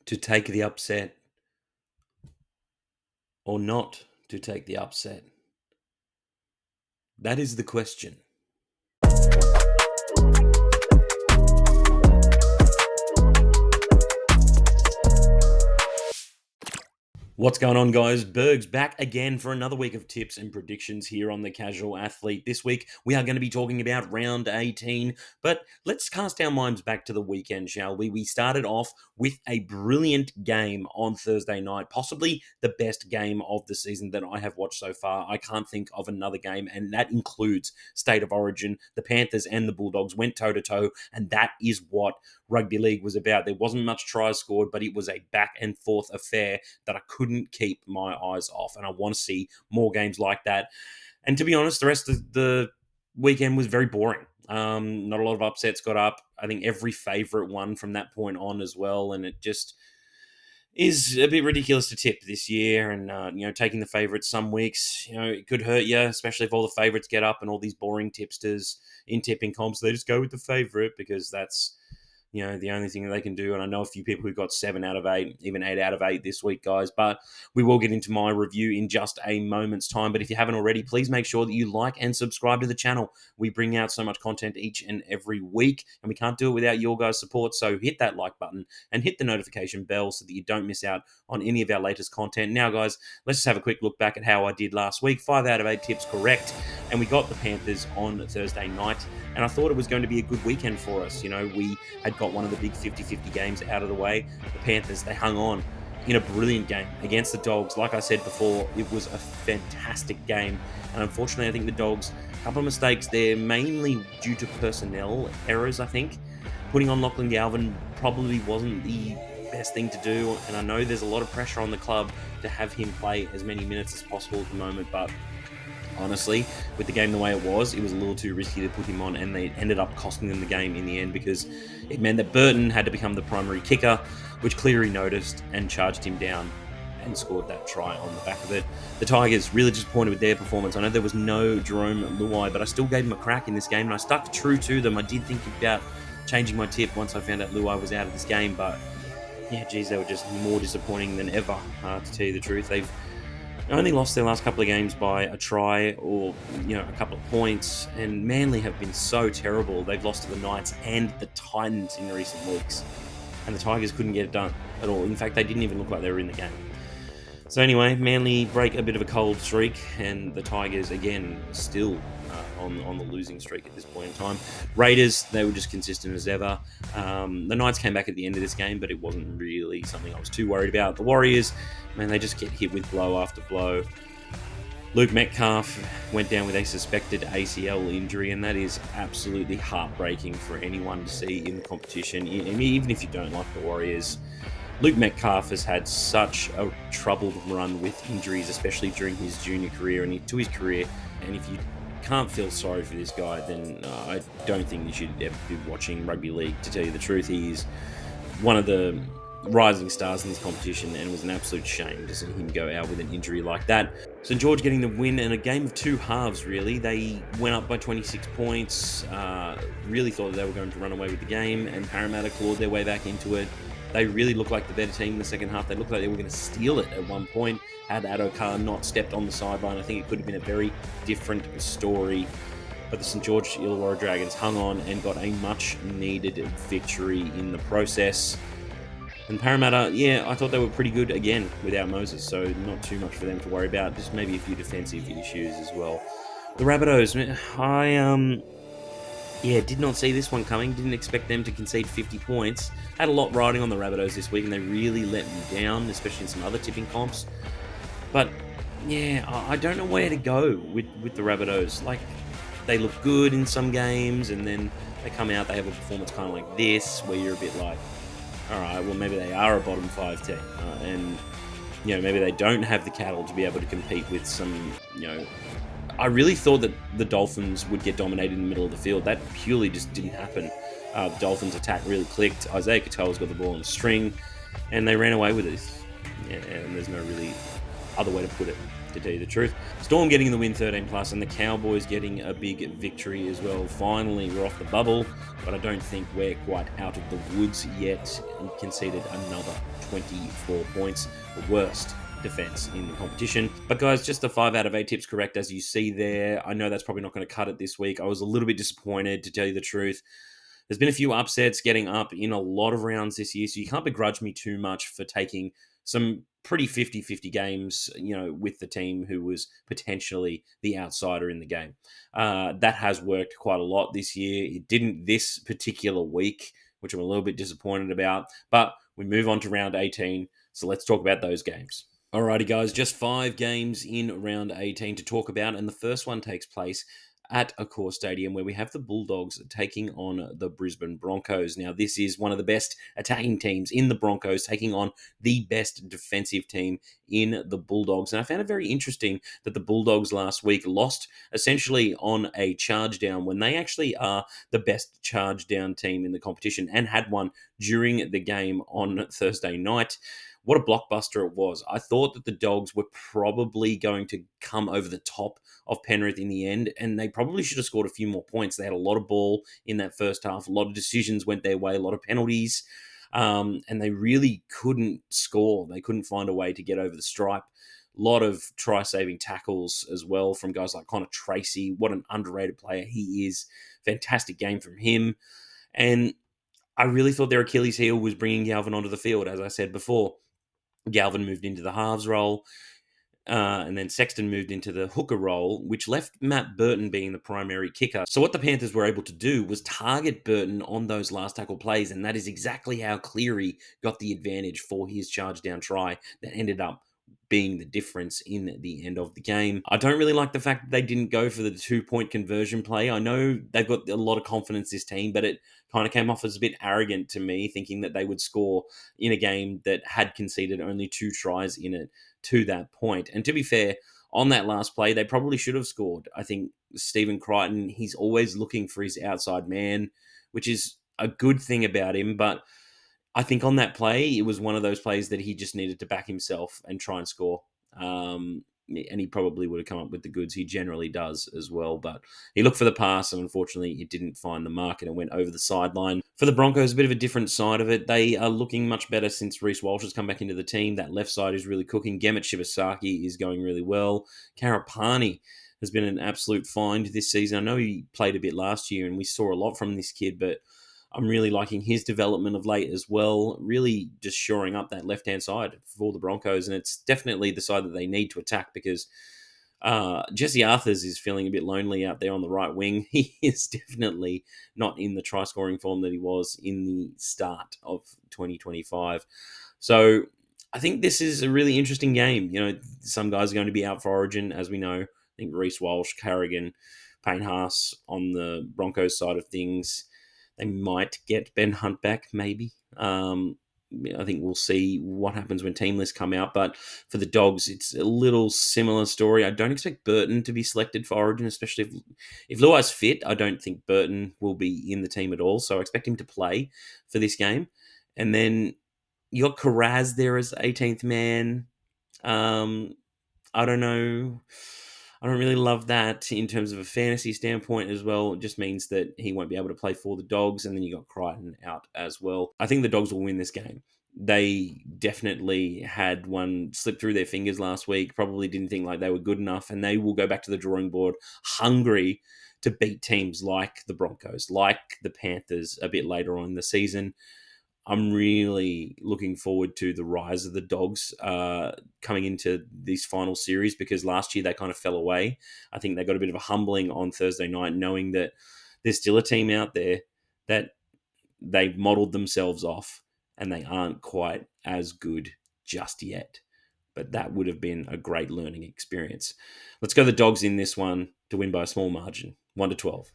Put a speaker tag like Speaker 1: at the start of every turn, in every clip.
Speaker 1: to take the upset or not to take the upset? That is the question. What's going on, guys? Burgz back again for another week of tips and predictions here on The Casual Athlete. This week, we are going to be talking about round 18, but let's cast our minds back to the weekend, shall we? We started off with a brilliant game on Thursday night, possibly the best game of the season that I have watched so far. I can't think of another game, and that includes State of Origin. The Panthers and the Bulldogs went toe-to-toe, and that is what rugby league was about. There wasn't much tries scored, but it was a back and forth affair that I couldn't keep my eyes off, and I want to see more games like that. And to be honest, the rest of the weekend was very boring. Not a lot of upsets got up. I think every favourite won from that point on as well, and it just is a bit ridiculous to tip this year. And taking the favourites some weeks, it could hurt you, especially if all the favourites get up and all these boring tipsters in tipping comps, they just go with the favourite because that's the only thing that they can do. And I know a few people who got 7 out of 8, even 8 out of 8 this week, guys. But we will get into my review in just a moment's time. But if you haven't already, please make sure that you like and subscribe to the channel. We bring out so much content each and every week, and we can't do it without your guys' support. So hit that like button and hit the notification bell so that you don't miss out on any of our latest content. Now, guys, let's just have a quick look back at how I did last week. 5 out of 8 tips correct. And we got the Panthers on Thursday night. And I thought it was going to be a good weekend for us. We had got one of the big 50-50 games out of the way. The Panthers, they hung on in a brilliant game against the Dogs. Like I said before, it was a fantastic game. And unfortunately, I think the Dogs, a couple of mistakes there, mainly due to personnel errors, I think. Putting on Lachlan Galvin probably wasn't the best thing to do. And I know there's a lot of pressure on the club to have him play as many minutes as possible at the moment, but honestly, with the game the way it was a little too risky to put him on, and they ended up costing them the game in the end because it meant that Burton had to become the primary kicker, which Cleary noticed and charged him down and scored that try on the back of it. The Tigers really disappointed with their performance. I know there was no Jerome Luai, but I still gave him a crack in this game, and I stuck true to them. I did think about changing my tip once I found out Luai was out of this game, but yeah, geez, they were just more disappointing than ever, to tell you the truth. They've only lost their last couple of games by a try or, a couple of points, and Manly have been so terrible. They've lost to the Knights and the Titans in recent weeks, and the Tigers couldn't get it done at all. In fact, they didn't even look like they were in the game. So anyway, Manly break a bit of a cold streak, and the Tigers, again, still on the losing streak at this point in time. Raiders, they were just consistent as ever. The Knights came back at the end of this game, but it wasn't really something I was too worried about. The Warriors, man, they just get hit with blow after blow. Luke Metcalf went down with a suspected ACL injury, and that is absolutely heartbreaking for anyone to see in the competition. Even if you don't like the Warriors, Luke Metcalf has had such a troubled run with injuries, especially during his junior career and to his career. And if you can't feel sorry for this guy, then I don't think you should ever be watching rugby league. To tell you the truth, he is one of the rising stars in this competition, and it was an absolute shame to see him go out with an injury like that. St George getting the win in a game of two halves, really. They went up by 26 points, really thought that they were going to run away with the game, and Parramatta clawed their way back into it. They really looked like the better team in the second half. They looked like they were going to steal it at one point. Had Addo-Carr not stepped on the sideline, I think it could have been a very different story. But the St George Illawarra Dragons hung on and got a much-needed victory in the process. And Parramatta, I thought they were pretty good again without Moses, so not too much for them to worry about. Just maybe a few defensive issues as well. The Rabbitos, did not see this one coming. Didn't expect them to concede 50 points. Had a lot riding on the Rabbitos this week, and they really let me down, especially in some other tipping comps. But, I don't know where to go with the Rabbitos. Like, they look good in some games, and then they come out, they have a performance kind of like this, where you're a bit like, all right, well, maybe they are a bottom 5 team. And, maybe they don't have the cattle to be able to compete with some, I really thought that the Dolphins would get dominated in the middle of the field. That purely just didn't happen. The Dolphins' attack really clicked. Isaiah Katoa's got the ball on the string, and they ran away with it. And there's no really other way to put it. to tell you the truth. Storm getting the win 13 plus, and the Cowboys getting a big victory as well. Finally, we're off the bubble, but I don't think we're quite out of the woods yet, and conceded another 24 points, the worst defense in the competition. But guys, just the 5 out of 8 tips correct, as you see there. I know that's probably not going to cut it this week. I was a little bit disappointed, to tell you the truth. There's been a few upsets getting up in a lot of rounds this year, so you can't begrudge me too much for taking some pretty 50-50 games, with the team who was potentially the outsider in the game. That has worked quite a lot this year. It didn't this particular week, which I'm a little bit disappointed about, but we move on to round 18, so let's talk about those games. Alrighty, guys, just 5 games in round 18 to talk about, and the first one takes place at Accor Stadium, where we have the Bulldogs taking on the Brisbane Broncos. Now, this is one of the best attacking teams in the Broncos, taking on the best defensive team in the Bulldogs. And I found it very interesting that the Bulldogs last week lost essentially on a charge down when they actually are the best charge down team in the competition, and had one during the game on Thursday night. What a blockbuster it was. I thought that the Dogs were probably going to come over the top of Penrith in the end, and they probably should have scored a few more points. They had a lot of ball in that first half. A lot of decisions went their way, a lot of penalties, and they really couldn't score. They couldn't find a way to get over the stripe. A lot of try-saving tackles as well from guys like Connor Tracy. What an underrated player he is. Fantastic game from him. And I really thought their Achilles heel was bringing Galvin onto the field, as I said before. Galvin moved into the halves role, and then Sexton moved into the hooker role, which left Matt Burton being the primary kicker. So what the Panthers were able to do was target Burton on those last tackle plays, and that is exactly how Cleary got the advantage for his charge down try that ended up being the difference in the end of the game. I don't really like the fact that they didn't go for the 2-point conversion play. I know they've got a lot of confidence, this team, but it kind of came off as a bit arrogant to me, thinking that they would score in a game that had conceded only 2 tries in it to that point. And to be fair, on that last play, they probably should have scored. I think Stephen Crichton, he's always looking for his outside man, which is a good thing about him, but I think on that play, it was one of those plays that he just needed to back himself and try and score. And he probably would have come up with the goods. He generally does as well. But he looked for the pass, and unfortunately, it didn't find the mark, and it went over the sideline. For the Broncos, a bit of a different side of it. They are looking much better since Reece Walsh has come back into the team. That left side is really cooking. Gemmet Shibasaki is going really well. Karapani has been an absolute find this season. I know he played a bit last year, and we saw a lot from this kid, but I'm really liking his development of late as well, really just shoring up that left-hand side for the Broncos, and it's definitely the side that they need to attack because Jesse Arthurs is feeling a bit lonely out there on the right wing. He is definitely not in the try-scoring form that he was in the start of 2025. So I think this is a really interesting game. Some guys are going to be out for Origin, as we know. I think Reece Walsh, Carrigan, Payne Haas on the Broncos side of things. They might get Ben Hunt back, maybe. I think we'll see what happens when team lists come out. But for the Dogs, it's a little similar story. I don't expect Burton to be selected for Origin, especially if Luai's fit. I don't think Burton will be in the team at all. So I expect him to play for this game. And then you got Karaz there as 18th man. I don't know. I don't really love that in terms of a fantasy standpoint as well. It just means that he won't be able to play for the Dogs, and then you got Crichton out as well. I think the Dogs will win this game. They definitely had one slip through their fingers last week, probably didn't think like they were good enough, and they will go back to the drawing board hungry to beat teams like the Broncos, like the Panthers a bit later on in the season. I'm really looking forward to the rise of the Dogs coming into this final series because last year they kind of fell away. I think they got a bit of a humbling on Thursday night, knowing that there's still a team out there that they've modelled themselves off and they aren't quite as good just yet. But that would have been a great learning experience. Let's go the Dogs in this one to win by a small margin, 1-12.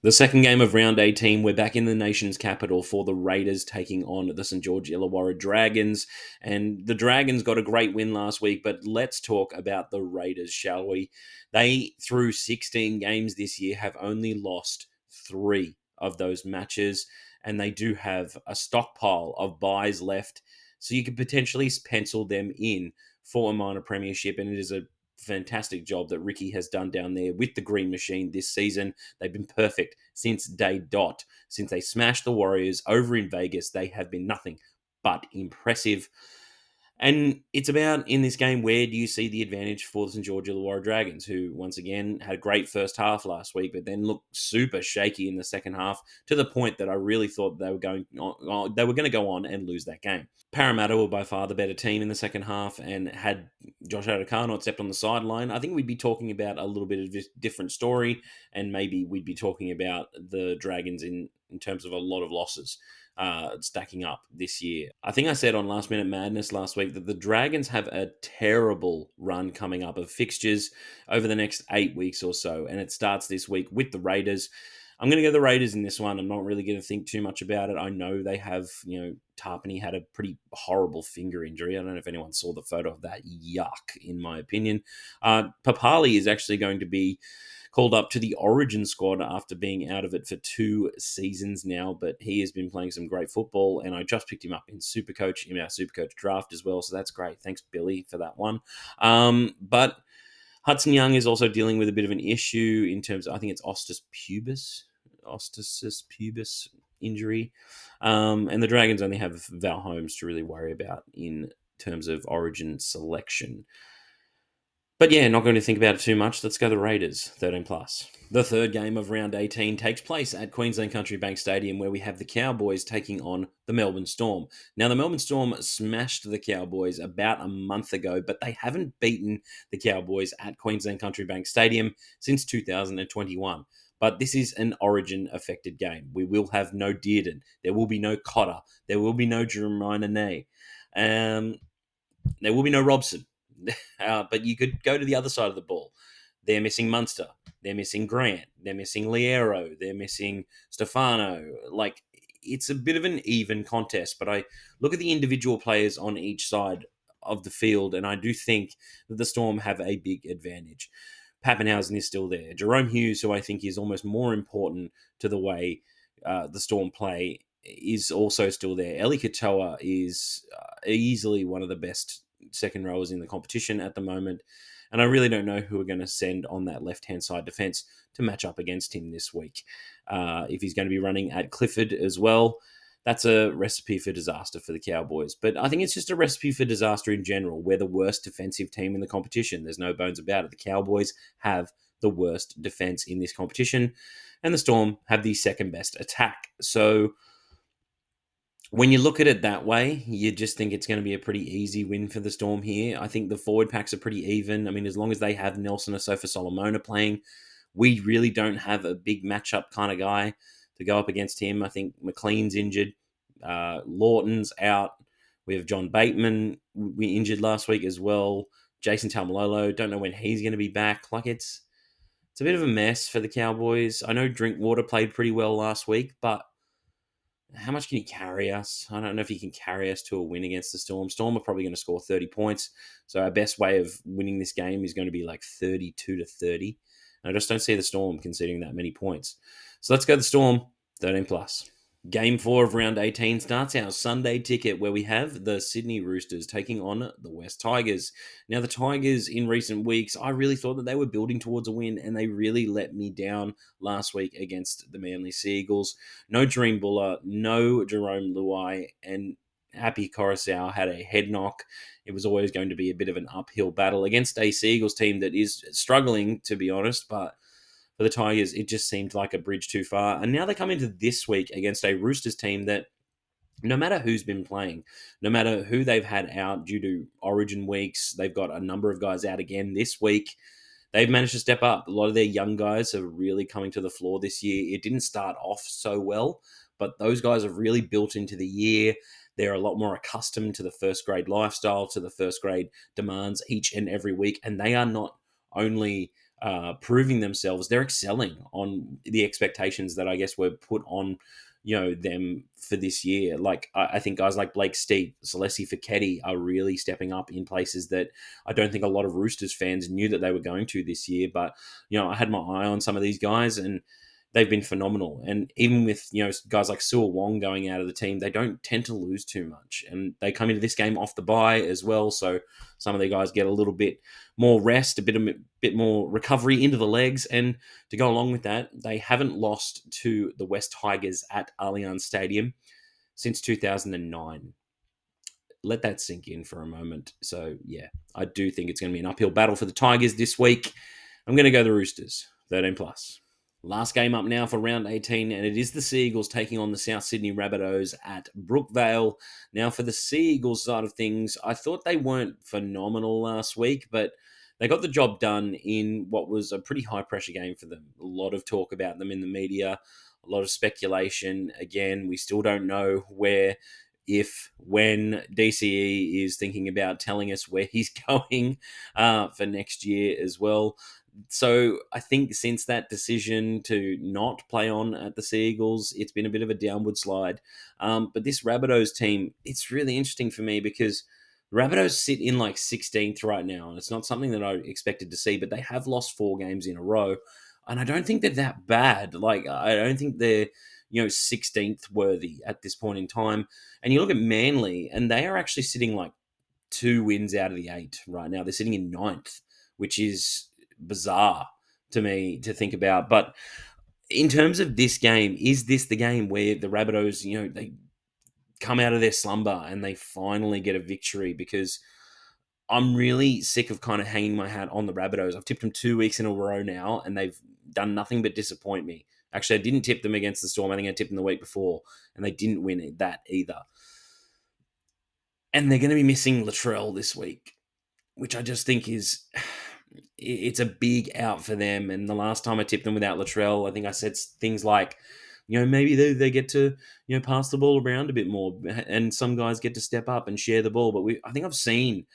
Speaker 1: The second game of round 18, we're back in the nation's capital for the Raiders taking on the St. George Illawarra Dragons. And the Dragons got a great win last week, but let's talk about the Raiders, shall we? They, through 16 games this year, have only lost 3 of those matches, and they do have a stockpile of buys left, so you could potentially pencil them in for a minor premiership, and it is a fantastic job that Ricky has done down there with the Green Machine this season. They've been perfect since day dot. Since they smashed the Warriors over in Vegas, they have been nothing but impressive. And it's about, in this game, where do you see the advantage for the St. George Illawarra Dragons, who once again had a great first half last week, but then looked super shaky in the second half, to the point that I really thought they were going to go on and lose that game. Parramatta were by far the better team in the second half, and had Josh Adokar not stepped on the sideline, I think we'd be talking about a little bit of a different story, and maybe we'd be talking about the Dragons in terms of a lot of losses stacking up this year. I think I said on Last Minute Madness last week that the Dragons have a terrible run coming up of fixtures over the next 8 weeks or so, and it starts this week with the Raiders. I'm going to go the Raiders in this one. I'm not really going to think too much about it. I know they have, Tarpany had a pretty horrible finger injury. I don't know if anyone saw the photo of that. Yuck, in my opinion. Papali is actually going to be called up to the Origin squad after being out of it for 2 seasons now, but he has been playing some great football, and I just picked him up in Supercoach, in our Supercoach draft as well, so that's great. Thanks, Billy, for that one. But Hudson Young is also dealing with a bit of an issue in terms of, I think it's osteosus pubis injury. And the Dragons only have Val Holmes to really worry about in terms of Origin selection. But yeah, not going to think about it too much. Let's go the Raiders, 13+. The third game of round 18 takes place at Queensland Country Bank Stadium, where we have the Cowboys taking on the Melbourne Storm. Now, the Melbourne Storm smashed the Cowboys about a month ago, but they haven't beaten the Cowboys at Queensland Country Bank Stadium since 2021. But this is an Origin-affected game. We will have no Dearden. There will be no Cotter. There will be no Jeremiah Nene. There will be no Robson. But you could go to the other side of the ball. They're missing Munster. They're missing Grant. They're missing Liero. They're missing Stefano. Like, it's a bit of an even contest, but I look at the individual players on each side of the field, and I do think that the Storm have a big advantage. Pappenhausen is still there. Jerome Hughes, who I think is almost more important to the way the Storm play, is also still there. Eli Katoa is easily one of the best second rowers in the competition at the moment, and I really don't know who we're going to send on that left-hand side defence to match up against him this week. If he's going to be running at Clifford as well, that's a recipe for disaster for the Cowboys. But I think it's just a recipe for disaster in general. We're the worst defensive team in the competition. There's no bones about it. The Cowboys have the worst defence in this competition, and the Storm have the second best attack. So when you look at it that way, you just think it's going to be a pretty easy win for the Storm here. I think the forward packs are pretty even. I mean, as long as they have Nelson Asofa Solomona playing, we really don't have a big matchup kind of guy to go up against him. I think McLean's injured. Lawton's out. We have John Bateman, we injured last week as well. Jason Taumalolo, don't know when he's going to be back. Like, it's a bit of a mess for the Cowboys. I know Drinkwater played pretty well last week, but how much can he carry us? I don't know if he can carry us to a win against the Storm. Storm are probably going to score 30 points. So our best way of winning this game is going to be like 32-30. And I just don't see the Storm conceding that many points. So let's go the Storm, 13+. Game 4 of round 18 starts our Sunday ticket, where we have the Sydney Roosters taking on the West Tigers. Now, the Tigers in recent weeks, I really thought that they were building towards a win, and they really let me down last week against the Manly Seagulls. No Dream Buller, no Jerome Luai, and Happy Coruscant had a head knock. It was always going to be a bit of an uphill battle against a Seagulls team that is struggling, to be honest, but for the Tigers, it just seemed like a bridge too far. And now they come into this week against a Roosters team that, no matter who's been playing, no matter who they've had out due to Origin weeks, they've got a number of guys out again this week. They've managed to step up. A lot of their young guys are really coming to the floor this year. It didn't start off so well, but those guys have really built into the year. They're a lot more accustomed to the first grade lifestyle, to the first grade demands each and every week, and they are not only proving themselves, they're excelling on the expectations that I guess were put on, them for this year. Like, I think guys like Blake Steep, Celesi Fiketti are really stepping up in places that I don't think a lot of Roosters fans knew that they were going to this year. But, I had my eye on some of these guys, and they've been phenomenal. And even with, guys like Sua Wong going out of the team, they don't tend to lose too much. And they come into this game off the bye as well. So some of the guys get a little bit more rest, a bit more recovery into the legs. And to go along with that, they haven't lost to the West Tigers at Allianz Stadium since 2009. Let that sink in for a moment. So, yeah, I do think it's going to be an uphill battle for the Tigers this week. I'm going to go the Roosters, 13 plus. Last game up now for round 18, and it is the Seagulls taking on the South Sydney Rabbitos at Brookvale. Now, for the Seagulls side of things, I thought they weren't phenomenal last week, but they got the job done in what was a pretty high-pressure game for them. A lot of talk about them in the media, a lot of speculation. Again, we still don't know where, if, when DCE is thinking about telling us where he's going for next year as well. So I think since that decision to not play on at the Seagulls, it's been a bit of a downward slide. But this Rabbitos team, it's really interesting for me because Rabbitos sit in like 16th right now, and it's not something that I expected to see, but they have lost 4 games in a row, and I don't think they're that bad. Like, I don't think they're 16th worthy at this point in time. And you look at Manly, and they are actually sitting like 2 wins out of the 8 right now. They're sitting in 9th, which is bizarre to me to think about. But in terms of this game, is this the game where the Rabbitohs, they come out of their slumber and they finally get a victory? Because I'm really sick of kind of hanging my hat on the Rabbitohs. I've tipped them 2 weeks in a row now, and they've done nothing but disappoint me. Actually, I didn't tip them against the Storm. I think I tipped them the week before, and they didn't win that either. And they're going to be missing Latrell this week, which I just think it's a big out for them. And the last time I tipped them without Latrell, I think I said things like, maybe they get to, pass the ball around a bit more, and some guys get to step up and share the ball. But I think I've seen,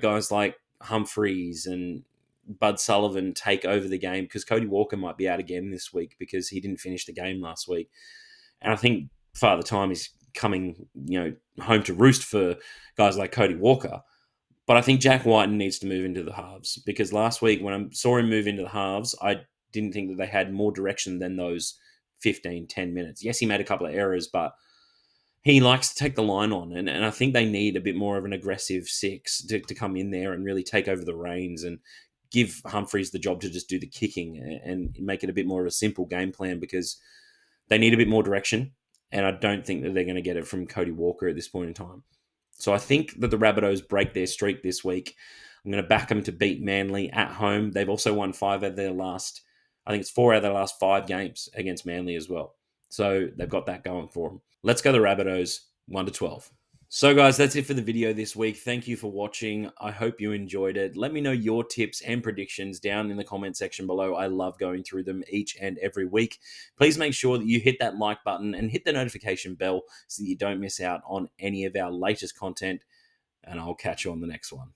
Speaker 1: guys like Humphreys and Bud Sullivan take over the game, because Cody Walker might be out again this week because he didn't finish the game last week. And I think Father Time is coming, home to roost for guys like Cody Walker. But I think Jack Whiten needs to move into the halves, because last week when I saw him move into the halves, I didn't think that they had more direction than those 10 minutes. Yes, he made a couple of errors, but he likes to take the line on. And I think they need a bit more of an aggressive 6 to come in there and really take over the reins and give Humphreys the job to just do the kicking and make it a bit more of a simple game plan, because they need a bit more direction. And I don't think that they're going to get it from Cody Walker at this point in time. So I think that the Rabbitohs break their streak this week. I'm going to back them to beat Manly at home. They've also won 4 out of their last 5 games against Manly as well. So they've got that going for them. Let's go the Rabbitohs, 1-12. So guys, that's it for the video this week. Thank you for watching. I hope you enjoyed it. Let me know your tips and predictions down in the comment section below. I love going through them each and every week. Please make sure that you hit that like button and hit the notification bell so that you don't miss out on any of our latest content. And I'll catch you on the next one.